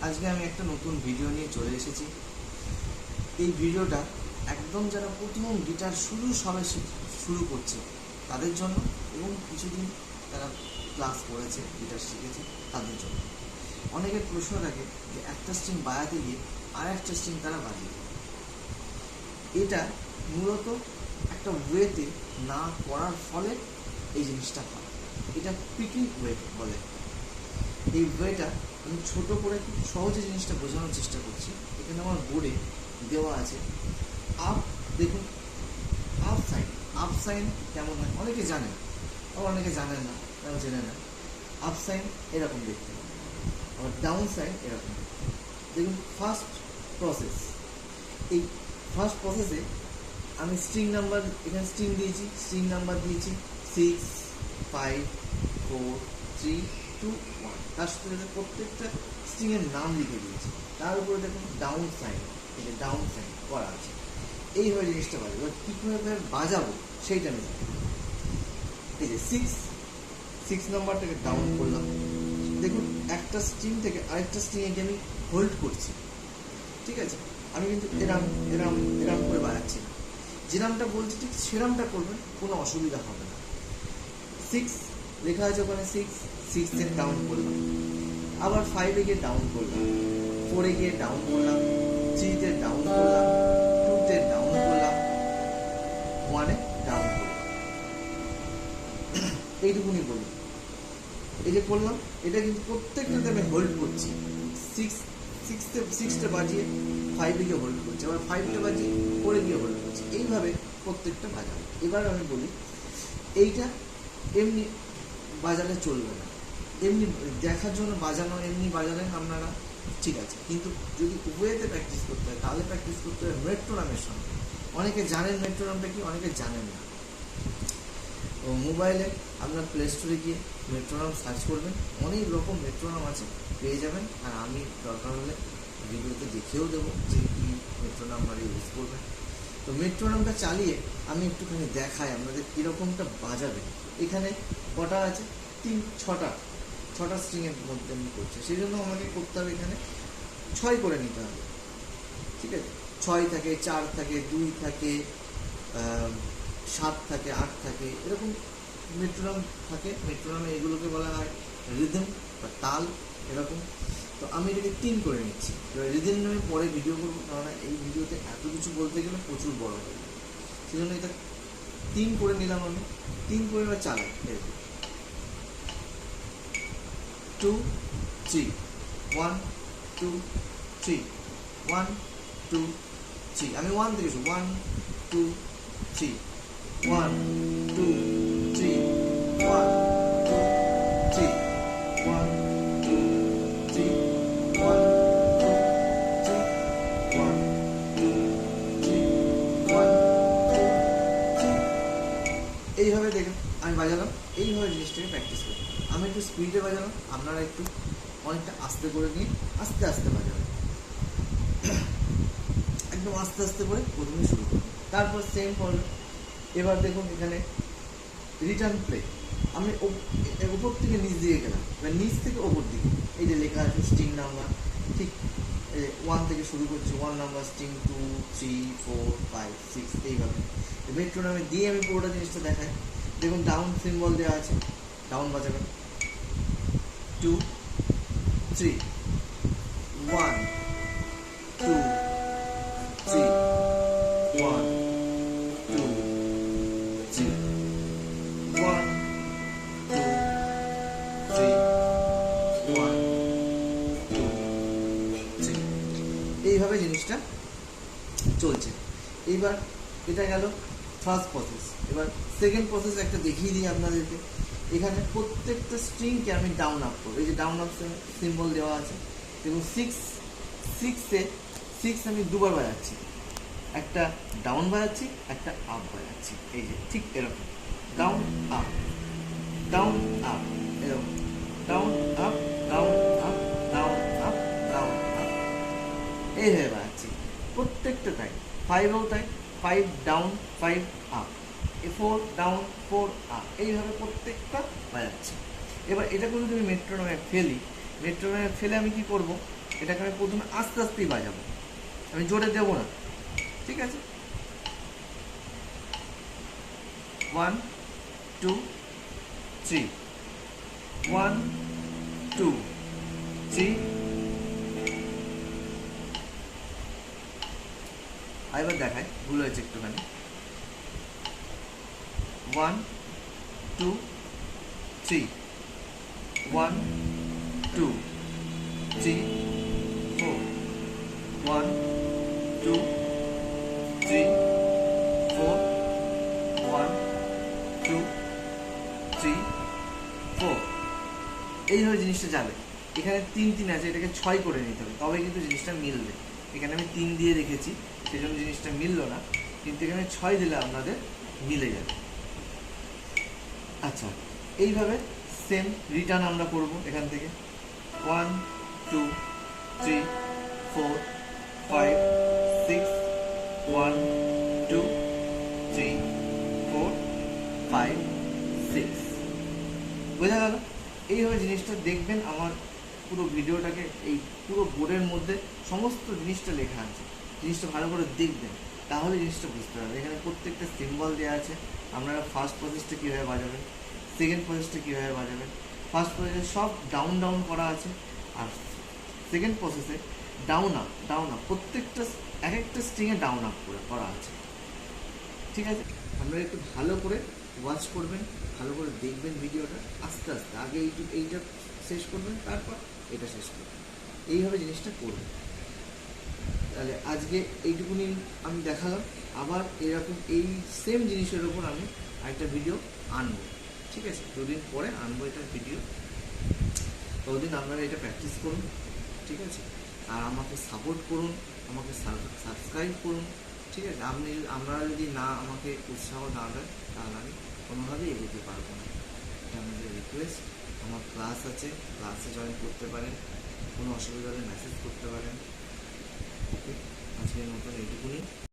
আজকে আমি একটা নতুন ভিডিও নিয়ে চলে এসেছি। এই ভিডিওটা একদম যারা প্রথম গিটার শুরু করছে তাদের জন্য, এবং কিছুদিন তারা ক্লাস করেছে, গিটার শিখেছে তাদের জন্য। অনেকের প্রশ্ন থাকে যে একটা স্ট্রিং বাজাতে গিয়ে আর একটা স্ট্রিং তারা বাজিয়ে। এটা মূলত একটা ওয়েতে না করার ফলে এই জিনিসটা হয়। এটা পিকিং ওয়ে বলে। এই ওয়েটা আমি ছোটো করে সহজে জিনিসটা বোঝানোর চেষ্টা করছি। এখানে আমার বোর্ডে দেওয়া আছে আপ। দেখুন আপ সাইন কেমন হয় অনেকে জানেন, আবার অনেকে জানেন না, তারা জেনে না। আপ সাইন এরকম দেখতে, আবার ডাউন সাইন এরকম দেখতে। দেখুন ফার্স্ট প্রসেস, এই ফার্স্ট প্রসেসে আমি স্ট্রিং নাম্বার, এখানে স্ট্রিং দিয়েছি, স্ট্রিং নাম্বার দিয়েছি 6, 5, 4, 3, 2, 1। তার সাথে প্রত্যেকটা স্ট্রিংয়ের নাম লিখে দিয়েছি। তার উপরে দেখুন ডাউন সাইন, এটা ডাউন সাইন করা আছে। এইভাবে জিনিসটা বাজাবো। এবার কীভাবে বাজাবো সেইটা আমি জানি। এই যে 6 নাম্বারটাকে ডাউন করলাম। দেখুন একটা স্ট্রিং থেকে আরেকটা স্ট্রিংয়ে আমি হোল্ড করছি, ঠিক আছে? আমি কিন্তু এরাম এরাম এরাম করে বাজাচ্ছি না। যেরামটা বলছি ঠিক সেরামটা করবেন, কোনো অসুবিধা হবে না। 6 লেখা আছে ওখানে, 6 ডাউন করলাম, আবার 5 গিয়ে ডাউন করলাম, 4 গিয়ে ডাউন করলাম, 3 ডাউন করলাম, 2 ডাউন করলাম, 1 ডাউন করলাম। এইটুকুনি বলি। এই যে করলাম, এটা কিন্তু প্রত্যেকটাতে আমি হোল্ড করছি। 6টা বাজিয়ে 5 গিয়ে হোল্ড করছি, আবার 5টা বাজিয়ে 4 গিয়ে হোল্ড করছি। এইভাবে প্রত্যেকটা বাজাবো। এবার আমি বলি, এইটা এমনি বাজালে চলবে না। এমনি দেখার জন্য বাজানো, এমনি বাজালেন আপনারা, ঠিক আছে, কিন্তু যদি ওয়েতে প্র্যাকটিস করতে হয় তাহলে প্র্যাকটিস করতে হয় মেট্রোনমের সঙ্গে। অনেকে জানেন মেট্রোনমটা কি, অনেকে জানেন না। তো মোবাইলে আপনার প্লে স্টোরে গিয়ে মেট্রোনম সার্চ করবেন, অনেক রকম মেট্রোনম আছে, পেয়ে যাবেন। আর আমি দরকার হলে ভিডিওতে দেখিয়েও দেবো যে কী মেট্রোনম আপনারা ইউজ করবেন। তো মেট্রোনমটা চালিয়ে আমি একটুখানি দেখাই আপনাদের কীরকমটা বাজাবে। এখানে কটা আছে? 6টা স্ট্রিংয়ের মধ্যে আমি করছি, সেই জন্য আমাকে করতে হবে এখানে 6 করে নিতে হবে, ঠিক আছে? 6 থাকে, 4 থাকে, 2 থাকে, 7 থাকে, 8 থাকে, এরকম মেট্রোনম থাকে। মেট্রোনমে এগুলোকে বলা হয় রিদম বা তাল, এরকম। তো আমি এটাকে 3 করে নিচ্ছি। এবার রিদম আমি পরে ভিডিও করবো, কারণ এই ভিডিওতে এত কিছু বলতে গেলে প্রচুর বড় হয়ে যাবে। সেই জন্য এটা 3 করে নিলাম আমি। 3 করে এবার চালাই, 2, 3, 1, 2, 3, 1, 2, 3। আমি 1 থেকে শুরু, 1, 2, 3, 1, 2, 3, 1, 2, 3, 1, 2, 3, 1, 2, 3, 1, 2, 3, 1, 2, 3। এইভাবে দেখুন আমি বাজালাম। এইভাবে জিনিসটাকে প্র্যাকটিস করি। আমি একটু স্পিডে বাজালাম, আপনারা একটু অনেকটা আস্তে করে নিয়ে আস্তে আস্তে বাজাবেন। একদম আস্তে আস্তে করে প্রথমে শুরু করুন, তারপর সেম করবেন। এবার দেখুন এখানে রিটার্ন প্লে, আমি উপর থেকে নিচ দিকে গেলাম, এবার নিচ থেকে ওপর দিকে। এই যে লেখা আছে স্ট্রিং নাম্বার, ঠিক 1 থেকে শুরু করছি, 1 নাম্বার স্ট্রিং, 2, 3, 4, 5, 6, এইভাবে মেট্রোনমে দিয়ে আমি পুরোটা জিনিসটা দেখাই। দেখুন ডাউন সিম্বল দেওয়া আছে, ডাউন বাজাবেন। 2, 3, 1, 2, 3, 1, 2, 3, 1, 2, 3, 1, 2, 3। এইভাবে জিনিসটা চলছে। এইবার এটা গেল ফার্স্ট প্রসেস। এবার সেকেন্ড প্রসেস একটা দেখিয়ে দিই আপনাদেরকে। এখানে প্রত্যেকটা স্ট্রিংকে আমি ডাউন আপ করবো। এই যে ডাউন আপ সিম্বল দেওয়া আছে। দেখুন 6 আমি দুবার বাজাচ্ছি, একটা ডাউন বাজাচ্ছি, একটা আপ বাজাচ্ছি। এই যে ঠিক এরকম ডাউন আপ, ডাউন আপ, এরকম down up, down up, down up, down up, এইভাবে বাজাচ্ছি প্রত্যেকটা তাই। 5ও তাই, 5 ডাউন, 5 আপ, 4 ডাউন, 4 আপ, এইভাবে প্রত্যেকটা বাজাচ্ছি। এবার এটা করে যদি মেট্রোনমে ফেলে আমি কি করব, এটাকে আমি প্রথমে আস্তে আস্তেই বাজাবো, আমি জোরে দেবো না, ঠিক আছে? 1 2 3, 1 2 3। এবার দেখায়, ভুল হয়েছে একটুখানি। 1 2 3, 1 2 3 4, 1 2 3 4, 1 2 3 4। এইভাবে জিনিসটা যাবে। এখানে 3 3 আছে, এটাকে 6 করে নিতে হবে, তবে কিন্তু জিনিসটা মিলবে। এখানে আমি 3 দিয়ে রেখেছি, সেই জন্য জিনিসটা মিললো না, কিন্তু এখানে 6 দিলে আপনাদের মিলে যাবে। আচ্ছা, এইভাবে সেম রিটার্ন আমরা করব এখান থেকে। 1 2 3 4 5 6, 1 2 3 4 5 6। বোঝা গেল? এইভাবে জিনিসটা দেখবেন। আমার পুরো ভিডিওটাকে, এই পুরো বোর্ডের মধ্যে সমস্ত জিনিসটা লেখা আছে, জিনিসটা ভালো করে দেখবেন, তাহলে জিনিসটা বুঝতে পারবেন। এখানে প্রত্যেকটা সিম্বল দেওয়া আছে, আপনারা ফার্স্ট প্রসেসটা কীভাবে বাজাবেন, সেকেন্ড প্রসেসটা কীভাবে বাজাবেন। ফার্স্ট প্রসেসে সব ডাউন ডাউন করা আছে, আর সেকেন্ড প্রসেসে ডাউন আপ প্রত্যেকটা এক একটা স্ট্রিংয়ে ডাউন আপ করা আছে, ঠিক আছে? আপনারা একটু ভালো করে ওয়াচ করবেন, ভালো করে দেখবেন ভিডিওটা, আস্তে আস্তে আগে এইটা শেষ করবেন, তারপর এটা শেষ করবেন, এইভাবে জিনিসটা করবেন। তাহলে আজকে এইটুকুনি আমি দেখালাম। আবার এরকম এই সেম জিনিসের ওপর আমি আরেকটা ভিডিও আনবো, ঠিক আছে? 2 দিন পরে আনবো এটা ভিডিও। ততদিন আপনারা এটা প্র্যাকটিস করুন, ঠিক আছে? আর আমাকে সাপোর্ট করুন, আমাকে সাবস্ক্রাইব করুন, ঠিক আছে? আপনারা যদি না আমাকে উৎসাহ না দেন, তাহলে আমি কোনোভাবেই এগোতে পারবো না। এটা আমাদের রিকোয়েস্ট। আমার ক্লাস আছে, ক্লাসে জয়েন করতে পারেন, কোনো অসুবিধা হলে মেসেজ করতে পারেন। ওকে, আজকের মতন এইটুকুনি।